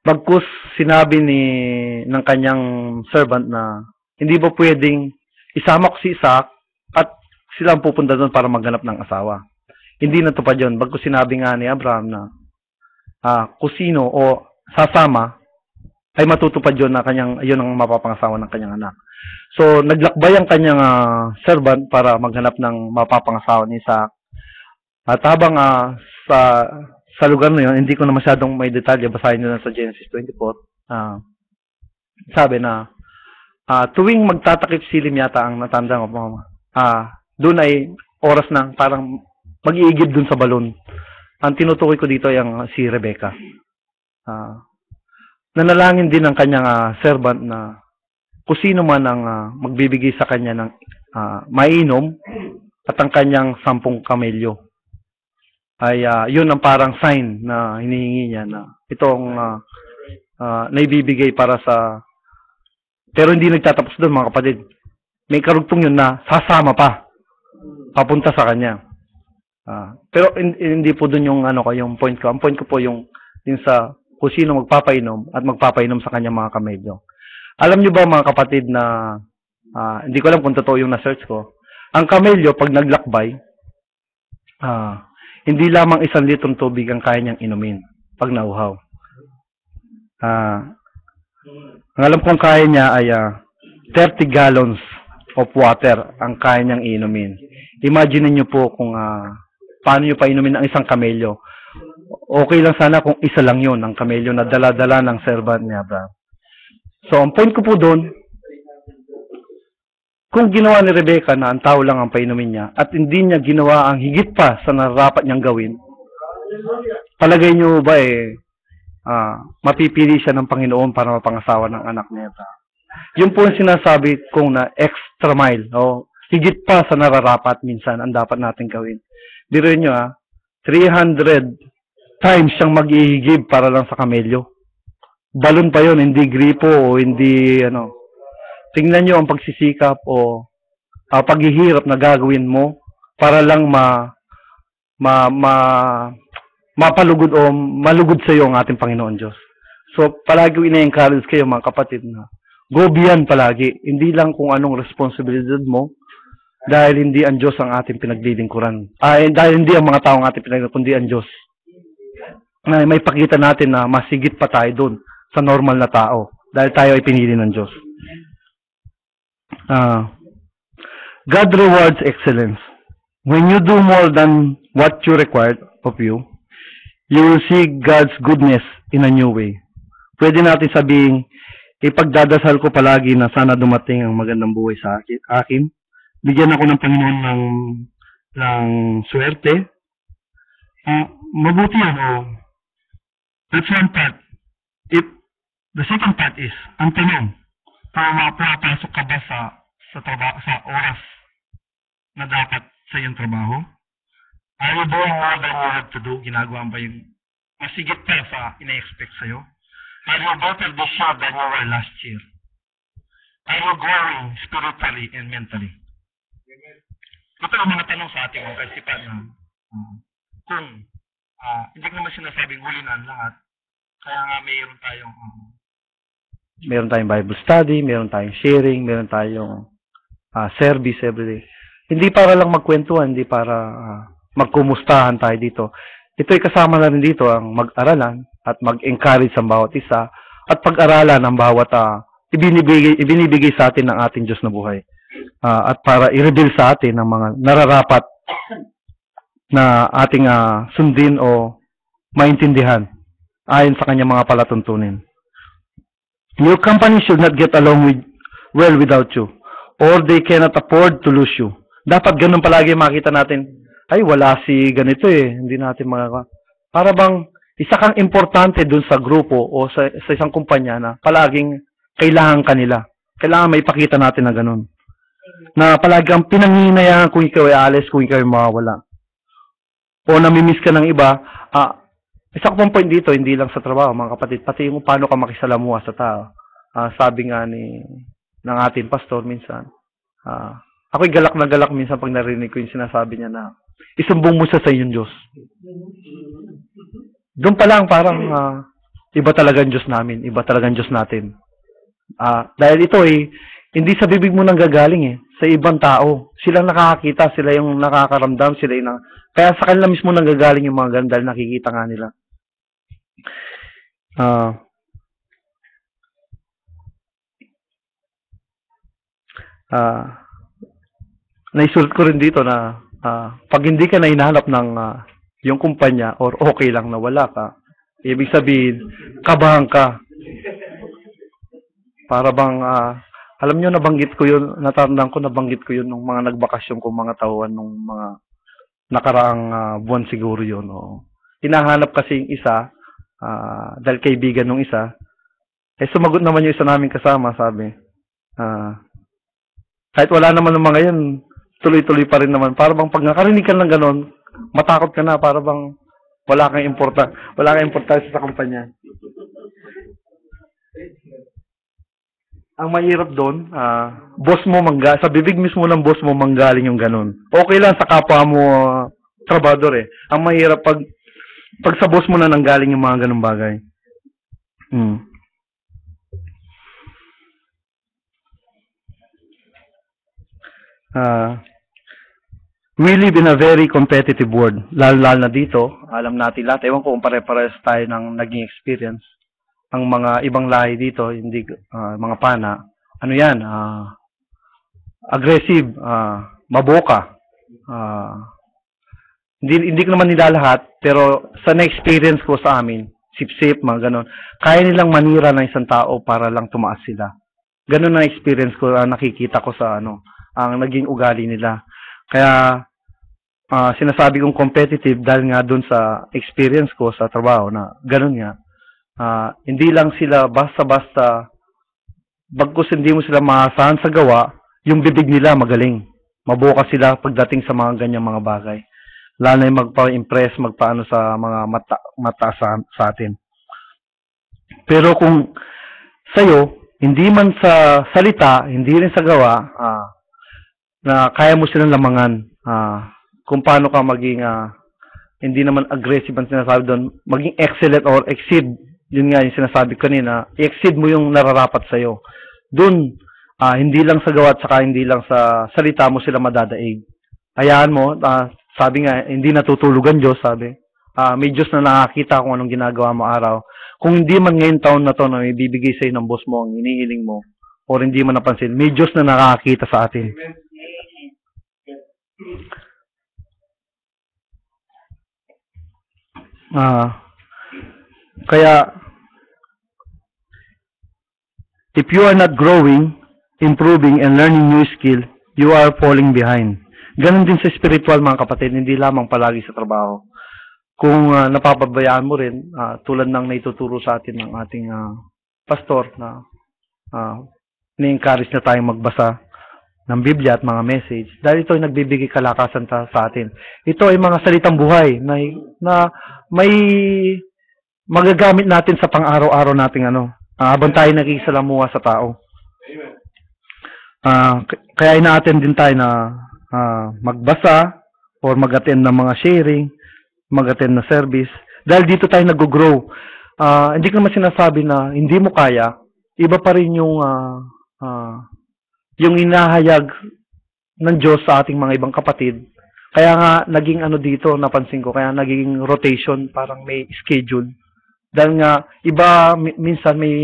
Bagkus sinabi ng kanyang servant na hindi ba pwedeng isama ko si Isaac at sila ang pupunta doon para maghanap ng asawa. Hindi natupad yun. Bagkus sinabi nga ni Abraham na kung sino o sasama ay matutupad yun na yun ang mapapangasawa ng kanyang anak. So, naglakbay ang kanyang servant para maghanap ng mapapangasawa ni Isaac. At habang sa lugar na yun, hindi ko na masyadong may detalye, basahin nyo na sa Genesis 24, sabi na, tuwing magtatakip silim yata ang natanda ko, doon ay oras na parang mag-iigib doon sa balon. Ang tinutukoy ko dito ay si Rebecca. Nanalangin din ng kanyang servant na kung sino man ang magbibigay sa kanya ng mainom at ang kanyang 10 kamelyo. Ay yun ang parang sign na hinihingi niya na itong naibibigay para sa... Pero hindi nagtatapos doon mga kapatid. May karugtong yun na sasama pa papunta sa kanya. Pero hindi po doon yung yung point ko. Ang point ko po yung sa kung sino magpapainom at magpapainom sa kanya mga kamelyo. Alam niyo ba mga kapatid na hindi ko alam kung totoo yung na-search ko. Ang kamelyo pag naglakbay, hindi lamang 1 litrong tubig ang kaya niyang inumin pag nauhaw. Ang alam kong kaya niya ay 30 gallons of water ang kaya niyang inumin. Imagine niyo po kung paano niyo pa inumin ang isang kamelyo. Okay lang sana kung isa lang yun, ang kamelyo na dala-dala ng servant ni Abraham. So, ang point ko po doon, kung ginawa ni Rebecca na ang tao lang ang painumin niya at hindi niya ginawa ang higit pa sa nararapat niyang gawin, palagay niyo ba mapipili siya ng Panginoon para mapangasawa ng anak niya? Yun po yung sinasabi kong na extra mile, higit pa sa nararapat minsan ang dapat natin gawin. Biro niyo 300 times siyang mag-ihigib para lang sa kamelyo. Balon pa yon, hindi gripo o hindi Tingnan niyo ang pagsisikap o paghihirap na gagawin mo para lang mapalugod o malugod sa iyo ang ating Panginoon Diyos. So, palagi ina-encourage kayo mga kapatid na go beyond palagi. Hindi lang kung anong responsibilidad mo dahil hindi ang Diyos ang ating pinaglilingkuran. Dahil hindi ang mga tao ang ating pinaglilingkuran, kundi ang Diyos. May pakita natin na masigit pa tayo doon sa normal na tao dahil tayo ay pinili ng Diyos. God rewards excellence. When you do more than what you required of you, you will see God's goodness in a new way. Pwede natin sabihin, ipagdadasal ko palagi na sana dumating ang magandang buhay sa akin. Bigyan ako ng Panginoon ng swerte. Mabuti yan. That's one part. The second part is, ang tanong, para mapapasok ka ba sa oras na dapat sa iyong trabaho? Are you doing more than you have to do? Ginagawa ba yung masigit pa sa ina-expect sa'yo? Are you better this year than you were last year? Are you growing spiritually and mentally? Ito ang mga tanong sa ating mga kaisipan na kung hindi ko naman sinasabing huli na ang lahat, kaya nga mayroon tayong Bible study, meron tayong sharing, meron tayong service everyday. Hindi para lang magkwentuhan, hindi para magkumustahan tayo dito. Ito ay kasama na rin dito ang mag-aralan at mag-encourage ang bawat isa at pag-aralan ang bawat ibinibigay sa atin ng ating Diyos na buhay. At para i-reveal sa atin ang mga nararapat na ating sundin o maintindihan ayon sa kanyang mga palatuntunin. Your company should not get along well without you, or they cannot afford to lose you. Dapat ganun palagi makita natin, ay wala si ganito hindi natin magagawa. Para bang isa kang importante dun sa grupo o sa isang kumpanya na palaging kailangan kanila. Kailangan may ipakita natin na ganun. Na palagi ang pinanghihinayangan kung ikaw ay alis, kung ikaw ay mawawala. O namimiss ka ng iba, isa ko pang point dito, hindi lang sa trabaho, mga kapatid, pati yung paano ka makisalamuha sa tao. Sabi nga ng ating pastor minsan, ako'y galak na galak minsan pag narinig ko yung sinasabi niya na, isumbong mo sa iyong Diyos. Doon pa lang parang iba talagang Diyos namin, iba talagang Diyos natin. Dahil ito hindi sa bibig mo nang gagaling sa ibang tao. Silang nakakakita, sila yung nakakaramdam, sila yung kaya sa kanila mismo nang gagaling yung mga ganun dahil nakikita nga nila. Naisulat ko rin dito na pag hindi ka na hinahanap ng yung kumpanya or okay lang na wala ka, ibig sabihin, kabahan ka. Para bang, alam nyo, nabanggit ko yun, natandaan ko, nabanggit ko yun nung mga nagbakasyon ko, mga tauhan, nung mga nakaraang buwan siguro yun. Hinahanap kasi yung isa, dahil kaibigan nung isa, sumagot naman yung isa namin kasama, sabi, kahit wala naman ng mga yun, tuloy-tuloy pa rin naman. Para bang pag nakarinig ka ng ganon, matakot ka na, para bang wala kang importansya sa kumpanya. Ang mahirap doon, boss mo sa bibig mismo ng boss mo manggaling yung ganon. Okay lang sa kapwa mo trabador Ang mahirap pag sa boss mo na nanggaling yung mga ganong bagay. we live in a very competitive world. Lalo na dito, alam natin lahat. Ewan ko kung pare-pares tayo ng naging experience. Ang mga ibang lahi dito, hindi mga pana, ano yan, aggressive, maboka. Hindi ko naman nila lahat, pero sa na-experience ko sa amin, sip-sip, mga ganon, kaya nilang manira ng isang tao para lang tumaas sila. Ganon na experience ko, nakikita ko sa ang naging ugali nila. Kaya, sinasabi kong competitive dahil nga dun sa experience ko sa trabaho na ganon nga. Hindi lang sila basta-basta, bagkus hindi mo sila maasahan sa gawa, yung bibig nila magaling. Mabuka sila pagdating sa mga ganyang mga bagay. Lalo na yung magpa-impress, magpaano sa mga mata sa atin. Pero kung sa'yo, hindi man sa salita, hindi rin sa gawa, na kaya mo silang lamangan, kung paano ka maging, hindi naman aggressive ang sinasabi doon, maging excellent or exceed, yun nga yung sinasabi kanina, i-exceed mo yung nararapat sa'yo. Doon, hindi lang sa gawa at saka hindi lang sa salita mo sila madadaig. Hayaan mo, sabi nga, hindi natutulugan Diyos, sabi. May Diyos na nakakita kung anong ginagawa mo araw. Kung hindi man ngayon taon na to na may bibigay sa'yo ng boss mo ang hinihiling mo, or hindi mo napansin, may Diyos na nakakita sa atin. Kaya, if you are not growing, improving, and learning new skill, you are falling behind. Ganon din sa spiritual, mga kapatid, hindi lamang palagi sa trabaho. Kung napapabayaan mo rin, tulad ng naituturo sa atin ng ating pastor na ni-encourage na tayong magbasa ng Biblia at mga message, dahil ito ay nagbibigay kalakasan sa atin. Ito ay mga salitang buhay na may magagamit natin sa pang-araw-araw nating habang tayo nakikisalamuha sa tao. Kaya ina-attend din tayo na magbasa or mag-attend ng mga sharing, mag-attend na service. Dahil dito tayo nag-grow. Hindi ko naman sinasabi na hindi mo kaya, iba pa rin yung inahayag ng Diyos sa ating mga ibang kapatid. Kaya nga, naging dito, napansin ko, kaya naging rotation, parang may schedule. Dahil nga, iba, minsan may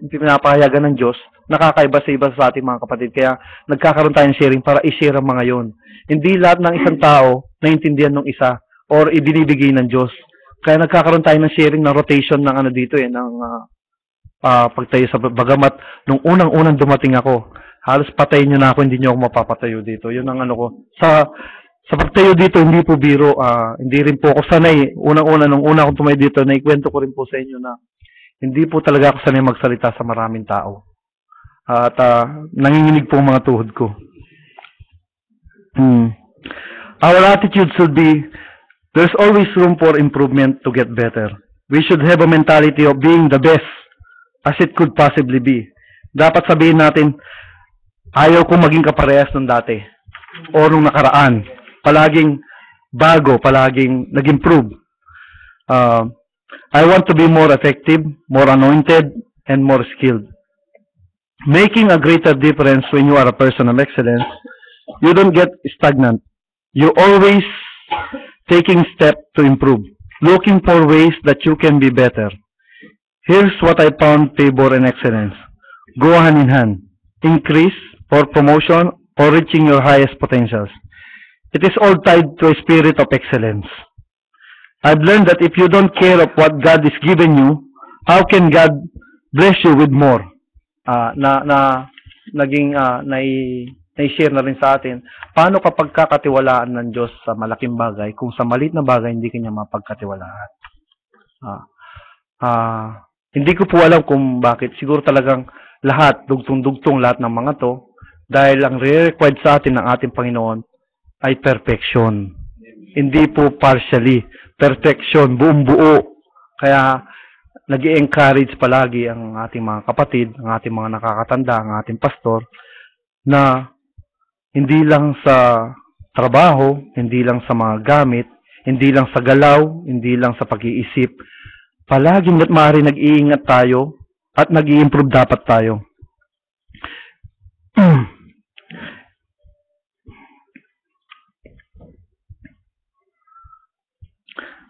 pinapahayagan ng Diyos, nakakaiba sa iba sa ating mga kapatid. Kaya nagkakaroon tayo ng sharing para i-share ang mga yon. Hindi lahat ng isang tao naintindihan ng isa or ibinibigay ng Diyos. Kaya nagkakaroon tayo ng sharing ng rotation ng dito ng pagtayo sa bagamat nung unang-unang dumating ako, halos patayin nyo na ako, hindi nyo ako mapapatayo dito. Yun ang ko. Sa pagtayo dito, hindi po biro, hindi rin po ako sanay. Nung una akong tumayo dito, naikwento ko rin po sa inyo na hindi po talaga ako sanay magsalita sa maraming tao. At nanginginig po ang mga tuhod ko. Our attitude should be, there's always room for improvement to get better. We should have a mentality of being the best as it could possibly be. Dapat sabihin natin, ayaw kong maging kaparehas nung dati o nung nakaraan. Palaging bago, palaging nag-improve. I want to be more effective, more anointed, and more skilled. Making a greater difference when you are a person of excellence, you don't get stagnant. You're always taking steps to improve, looking for ways that you can be better. Here's what I found favor and excellence. Go hand in hand. Increase or promotion or reaching your highest potentials. It is all tied to a spirit of excellence. I've learned that if you don't care of what God is giving you, how can God bless you with more? Na-share na rin sa atin, paano kapag kakatiwalaan ng Diyos sa malaking bagay, kung sa maliit na bagay hindi kanya mapagkatiwalaan. Hindi ko po alam kung bakit. Siguro talagang lahat, dugtong-dugtong lahat ng mga to, dahil ang re-required sa atin ng ating Panginoon ay perfection. Hindi po partially. Perfection, buong buo. Kaya, nag-i-encourage palagi ang ating mga kapatid, ang ating mga nakakatanda, ang ating pastor, na hindi lang sa trabaho, hindi lang sa mga gamit, hindi lang sa galaw, hindi lang sa pag-iisip, palaging maaari nag-iingat tayo at nag-i-improve dapat tayo.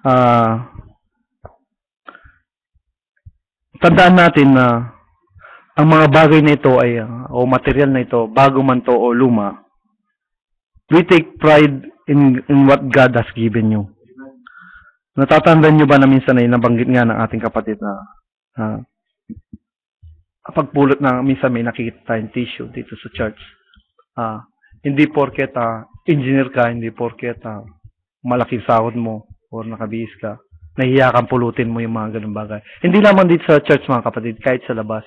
Ah, tandaan natin na ang mga bagay na ito ay, o material na ito, bago man to o luma, we take pride in what God has given you. Natatandaan nyo ba na minsan ay nabanggit nga ng ating kapatid na pagpulot na minsan may nakikita tayong tissue dito sa church. Hindi porket engineer ka, hindi porket malaking sahod mo or nakabihis ka, nahiya kang pulutin mo yung mga ganun bagay. Hindi naman dito sa church mga kapatid, kahit sa labas.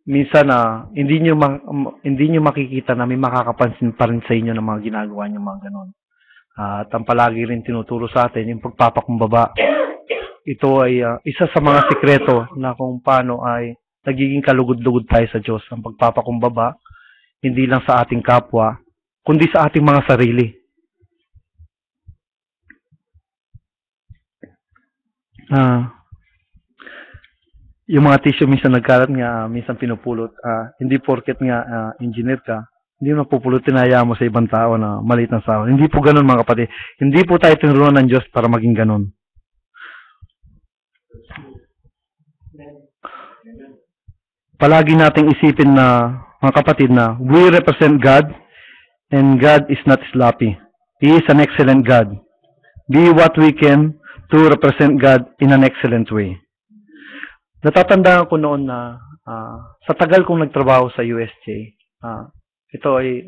Minsan hindi nyo makikita na may makakapansin pa rin sa inyo ng mga ginagawa nyo mga ganun. At ang palagi rin tinuturo sa atin yung pagpapakumbaba. Ito ay isa sa mga sikreto na kung paano ay nagiging kalugod-lugod tayo sa Diyos. Ang pagpapakumbaba, hindi lang sa ating kapwa, kundi sa ating mga sarili. Yung mga tissue minsan nagkalat nga, minsan pinupulot. Hindi porket nga engineer ka, hindi mo napupulutin, hayaan mo sa ibang tao na maliit ang sahod. Hindi po ganun mga kapatid. Hindi po tayo tinuruan ng Diyos para maging ganun. Palagi nating isipin na, mga kapatid, na we represent God and God is not sloppy. He is an excellent God. Be what we can to represent God in an excellent way. Natatandaan ko noon na sa tagal kong nagtrabaho sa USJ, ito ay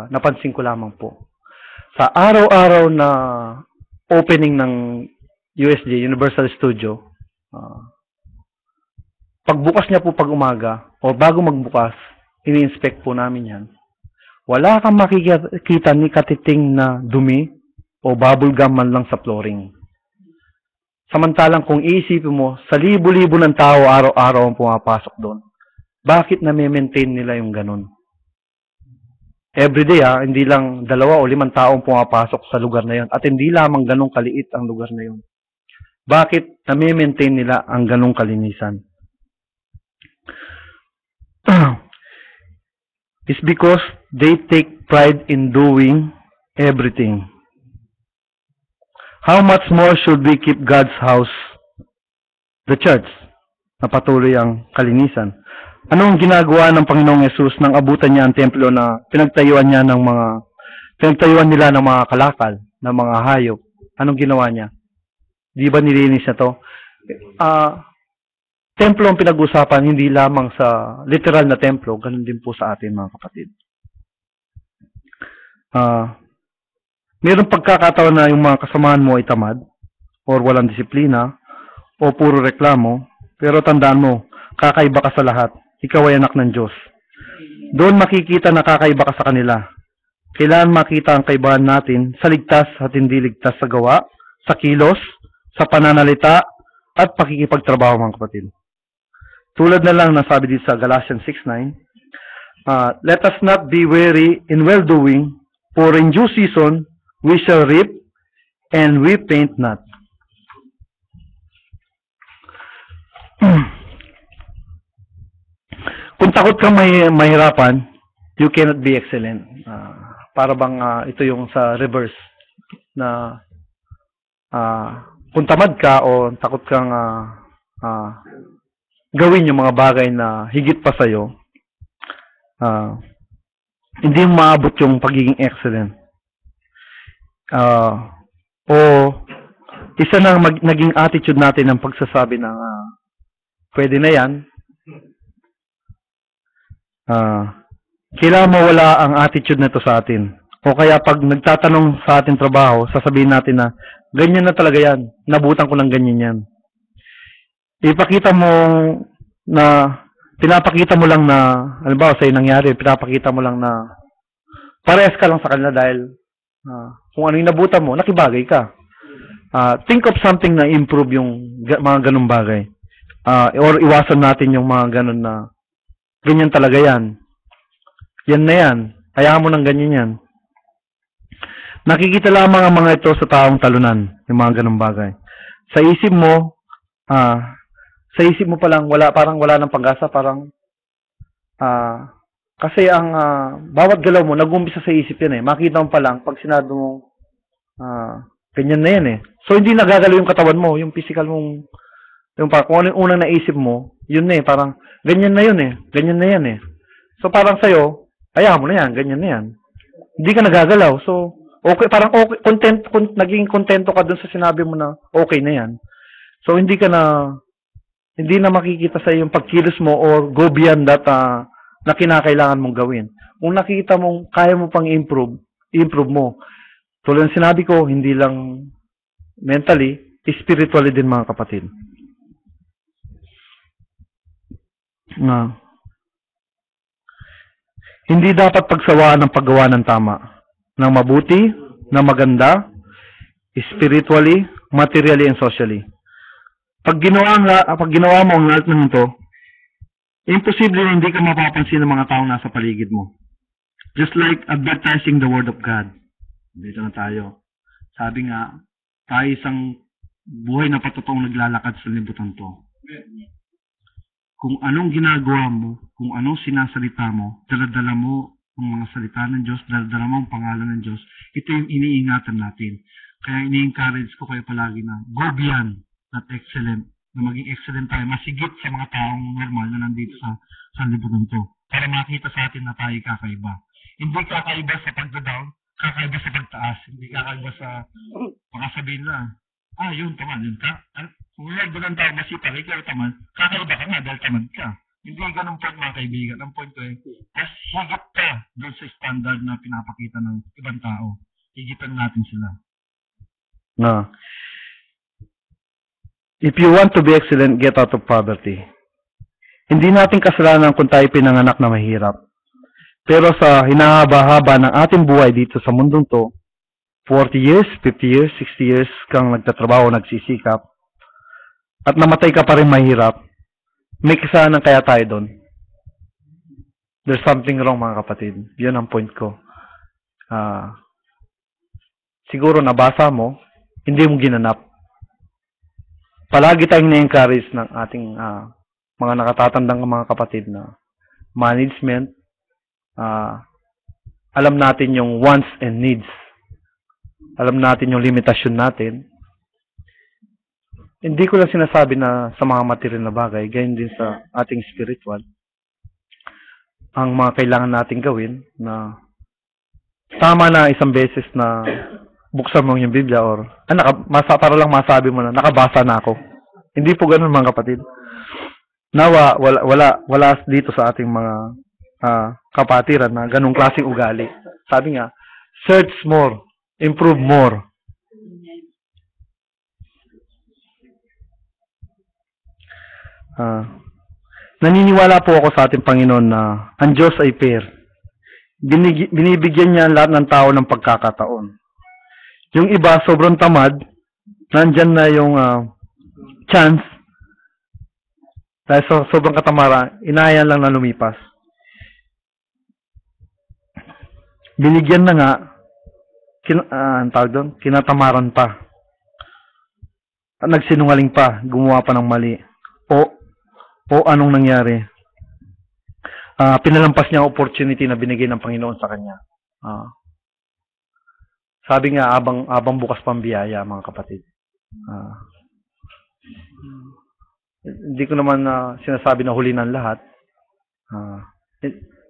napansin ko lamang po. Sa araw-araw na opening ng USJ, Universal Studio, pagbukas niya po pag umaga, o bago magbukas, ini-inspect po namin yan. Wala kang makikita ni katiting na dumi o bubble gum man lang sa flooring. Samantalang kung iisipin mo, sa libo-libo ng tao araw-araw ang pumapasok doon, bakit na-maintain nila yung ganun? Everyday hindi lang 2 o 5 taong pumapasok sa lugar na yon, at hindi lamang ganong kaliit ang lugar na yon. Bakit na-maintain nila ang ganong kalinisan? It's because they take pride in doing everything. How much more should we keep God's house, the church, na patuloy ang kalinisan? Anong ginagawa ng Panginoong Yesus nang abutan niya ang templo na pinagtayuan nila ng mga kalakal, ng mga hayop? Anong ginawa niya? Di ba nilinis niya to? Templo ang pinag-usapan, hindi lamang sa literal na templo, ganun din po sa atin mga kapatid. Mayroong pagkakataon na yung mga kasamahan mo ay tamad, or walang disiplina, o puro reklamo, pero tandaan mo, kakaiba ka sa lahat. Ikaw ay anak ng Diyos. Doon makikita na kakaiba ka sa kanila. Kailangan makita ang kaibahan natin sa ligtas at hindi ligtas sa gawa, sa kilos, sa pananalita, at pakikipagtrabaho mga kapatid. Tulad na lang na sabi dito sa Galatians 6:9, let us not be weary in well-doing, for in due season we shall reap, and we faint not. Kung takot kang mahirapan, you cannot be excellent. Para bang ito yung sa reverse na kung tamad ka o takot kang gawin yung mga bagay na higit pa sa'yo, hindi mo maabot yung pagiging excellent. O isa na naging attitude natin ng pagsasabi ng pwede na yan, kailangan mawala ang attitude na ito sa atin. O kaya pag nagtatanong sa ating trabaho, sasabihin natin na ganyan na talaga yan, nabutan ko ng ganyan yan. Ipakita mo na, pinapakita mo lang na, halimbawa sa'yo nangyari, pinapakita mo lang na parehas ka lang sa kanila dahil kung ano yung nabutan mo, nakibagay ka. Think of something na improve yung mga ganung bagay. Or iwasan natin yung mga ganun na ganyan talaga yan. Yan na yan. Hayaan mo ng ganyan yan. Nakikita lamang ang mga ito sa taong talunan, yung mga ganung bagay. Sa isip mo pa lang, parang wala ng pag-asa, parang, kasi ang, bawat galaw mo, nag-umpisa sa isip yan eh. Makita mo pa lang, pag sinabi mo, Ganyan na yan eh. So, hindi nagagalaw yung katawan mo, yung physical mong, yung parang kung ano yung unang naisip mo, yun na eh, parang, ganyan na yun eh. Ganyan na yan eh. So, parang sa'yo, ayaw mo na yan, ganyan na yan. Hindi ka nagagalaw. So, okay, parang okay, naging kontento ka dun sa sinabi mo na okay na yan. So, hindi na makikita sa yung pagkilos mo or go beyond that na kinakailangan mong gawin. Kung nakikita mong kaya mo pang improve mo. Tulad ng sinabi ko, hindi lang mentally, spiritually din mga kapatid. Hindi dapat pagsawaan ng paggawa ng tama, ng mabuti, ng maganda, spiritually, materially, and socially. Pag ginawa mo ang lahat ng ito, imposible na hindi ka mapapansin ng mga taong nasa paligid mo. Just like advertising the Word of God. Dito na tayo. Sabi nga, tayo isang buhay na patotoong naglalakad sa libutan to. Kung anong ginagawa mo, kung anong sinasalita mo, daladala mo ang mga salita ng Diyos, daladala mo ang pangalan ng Diyos, ito yung iniingatan natin. Kaya ini-encourage ko kayo palagi na go beyond that excellent, na maging excellent tayo, masigit sa mga taong normal na nandito sa libutan to. Para makita sa atin na tayo kakaiba. Hindi kakaiba sa pagda-down, kakaiba sa pagtaas. Hindi kakaiba sa pakasabihin na, yun, tamad, yun ka. Kung nagbagan tayo masipag, ikaw tamad, kakaiba ka nga dahil tamad ka. Hindi ganun point mga kaibigan. Ang point ko mas higit ka doon sa standard na pinapakita ng ibang tao. Higitan natin sila. If you want to be excellent, get out of poverty. Hindi natin kasalanan kung tayo pinanganak na mahirap. Pero sa hinahaba-haba ng ating buhay dito sa mundong to, 40 years, 50 years, 60 years kang nagtatrabaho, nagsisikap, at namatay ka pa rin mahirap, may kasalanan kaya tayo doon. There's something wrong mga kapatid. Yun ang point ko. Siguro nabasa mo, hindi mo ginanap. Palagi tayong na-encourage ng ating mga nakatatandang mga kapatid na management, alam natin yung wants and needs. Alam natin yung limitasyon natin. Hindi ko lang sinasabi na sa mga material na bagay, gayon din sa ating spiritual. Ang mga kailangan natin gawin na tama na isang beses na buksan mo yung Biblia or para lang masabi mo na nakabasa na ako. Hindi po ganoon mga kapatid. Nawa wala dito sa ating mga kapatiran na ganung klaseng ugali. Sabi nga, search more, improve more. Naniniwala po ako sa ating Panginoon na ang Diyos ay fair. Binibigyan niya lahat ng tao ng pagkakataon. Yung iba, sobrang tamad, nandyan na yung chance, dahil sobrang katamara, inayan lang na lumipas. Binigyan na nga, kinatamaran pa. At nagsinungaling pa, gumawa pa ng mali. O anong nangyari? Pinalampas niya ang opportunity na binigay ng Panginoon sa kanya. Sabi nga, abang bukas pang biyaya, mga kapatid. Hindi ko naman sinasabi na huli ng lahat.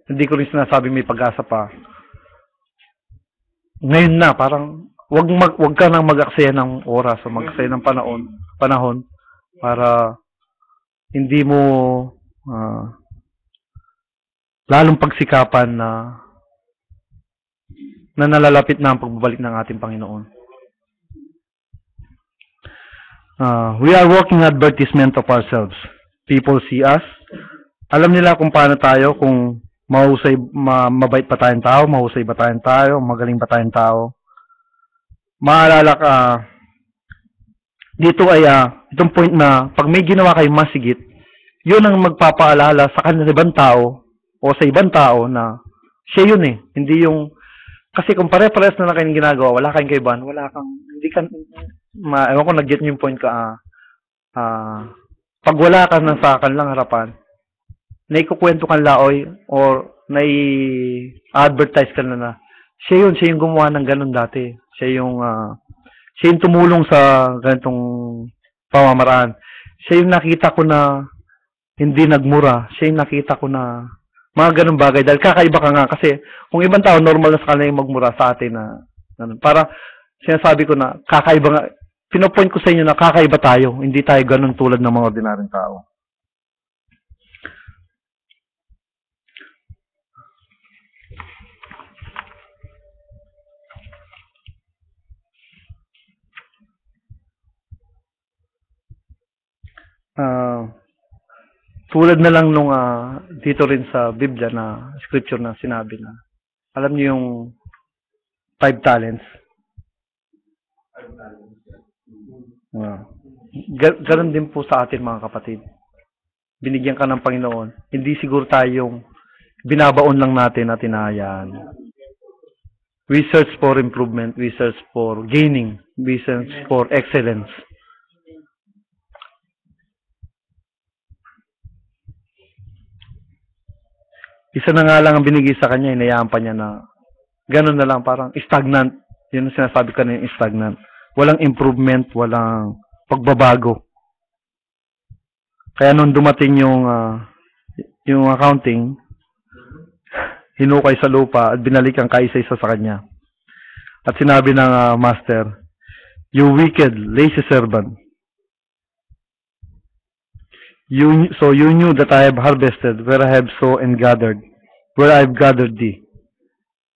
Hindi ko rin sinasabi may pag-asa pa. Ngayon na, parang wag ka nang mag-aksaya ng oras o mag-aksaya ng panahon para hindi mo lalong pagsikapan na nalalapit na ang pagbabalik ng ating Panginoon. We are working advertisement of ourselves. People see us. Alam nila kung paano tayo, kung mabait pa tayong tao, mahusay ba tayong tao, magaling ba tayong tao. Maalala ka, dito ay itong point na pag may ginawa kayong masigit, yun ang magpapaalala sa kanila ibang tao o sa ibang tao na siya yun eh. Hindi yung, kasi kung pare-pares na kayong ginagawa, wala kayong kaibahan, hindi ka, ewan ko nag-get yung point ka, pag wala ka na sa kanilang harapan, naikukwento kang laoy or nai-advertise ka na siya yung gumawa ng ganun dati. Siya yung Siya yung tumulong sa ganitong pamamaraan. Siya yung nakita ko na hindi nagmura. Siya yung nakita ko na mga ganung bagay. Dahil kakaiba ka nga. Kasi kung ibang tao, normal na sa kanila yung magmura sa atin na ganun. Para sinasabi ko na kakaiba nga. Pinopoint ko sa inyo na kakaiba tayo. Hindi tayo ganun tulad ng mga ordinaryong tao. Tulad na lang nung dito rin sa Biblia na scripture na sinabi na, alam niyo yung 5 talents? Ganon din po sa atin mga kapatid. Binigyan ka ng Panginoon. Hindi siguro tayong binabaon lang natin at hinahayaan. We search for improvement. We search for gaining. We search for excellence. Isa na nga lang ang binigay sa kanya, hinayaan pa niya na gano'n na lang, parang stagnant. Yun ang sinasabi ko na yung stagnant. Walang improvement, walang pagbabago. Kaya nung dumating yung accounting, hinukay sa lupa at binalikan kaisa-isa sa kanya. At sinabi ng master, "You wicked, lazy servant. So you knew that I have harvested where I have sown and gathered, where I have gathered thee.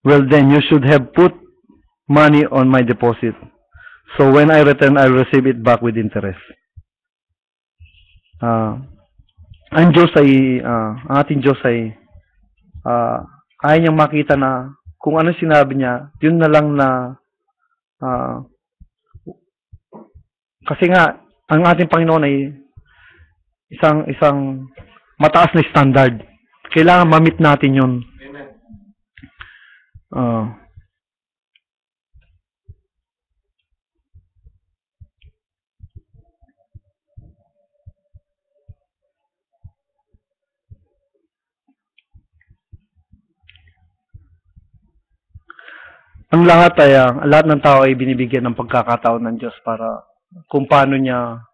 Well then, you should have put money on my deposit. So when I return, I will receive it back with interest." Ang Diyos ay, ang ating Diyos ay, ayaw niyang makita na kung ano sinabi niya, yun na lang na, kasi nga, ang ating Panginoon ay isang mataas na standard. Kailangan ma-meet natin yun. Ang lahat ng tao ay binibigyan ng pagkakataon ng Diyos para kung paano niya.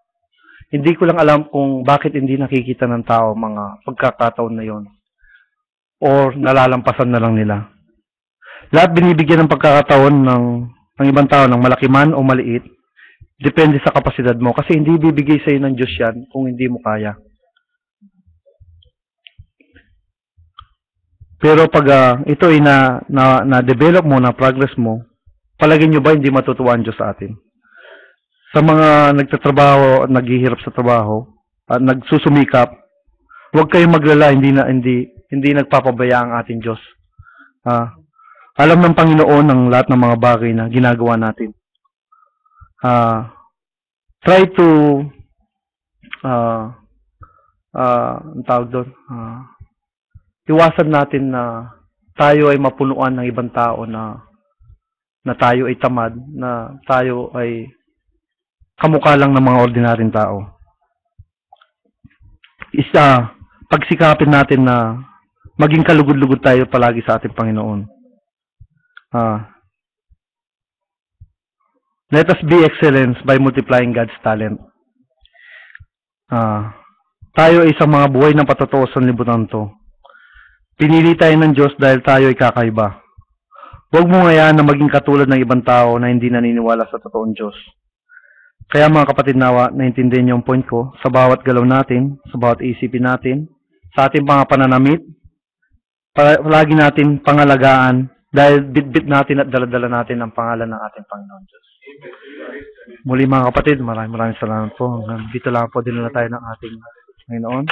Hindi ko lang alam kung bakit hindi nakikita ng tao mga pagkakataon na yon, or nalalampasan na lang nila. Lahat binibigyan ng pagkakataon ng ibang tao, ng malaki man o maliit. Depende sa kapasidad mo. Kasi hindi bibigay sa'yo ng Diyos yan kung hindi mo kaya. Pero pag ito ay na-develop mo, na-progress mo, palagay nyo ba hindi matutuwa ang Diyos sa atin? Sa mga nagtatrabaho at naghihirap sa trabaho at nagsusumikap, huwag kayong maglala, hindi nagpapabaya ang ating Diyos. Alam ng Panginoon ang lahat ng mga bagay na ginagawa natin. Try to ang tawag doon, iwasan natin na tayo ay mapunuan ng ibang tao na tayo ay tamad, na tayo ay kamukha lang ng mga ordinaryong tao. Pagsikapin natin na maging kalugod-lugod tayo palagi sa ating Panginoon. Let us be excellence by multiplying God's talent. Tayo ay isang mga buhay ng patotoo sa libutan to. Pinili tayo ng Diyos dahil tayo ay kakaiba. Huwag mo ngayaan na maging katulad ng ibang tao na hindi naniniwala sa totoong Diyos. Kaya mga kapatid, nawa, naintindihan niyo ang point ko. Sa bawat galaw natin, sa bawat isipin natin, sa ating mga pananamit, palagi natin pangalagaan dahil bitbit natin at daladala natin ang pangalan ng ating Panginoon Diyos. Muli mga kapatid, maraming salamat po. Dito lang po dinala tayo ng ating Panginoon.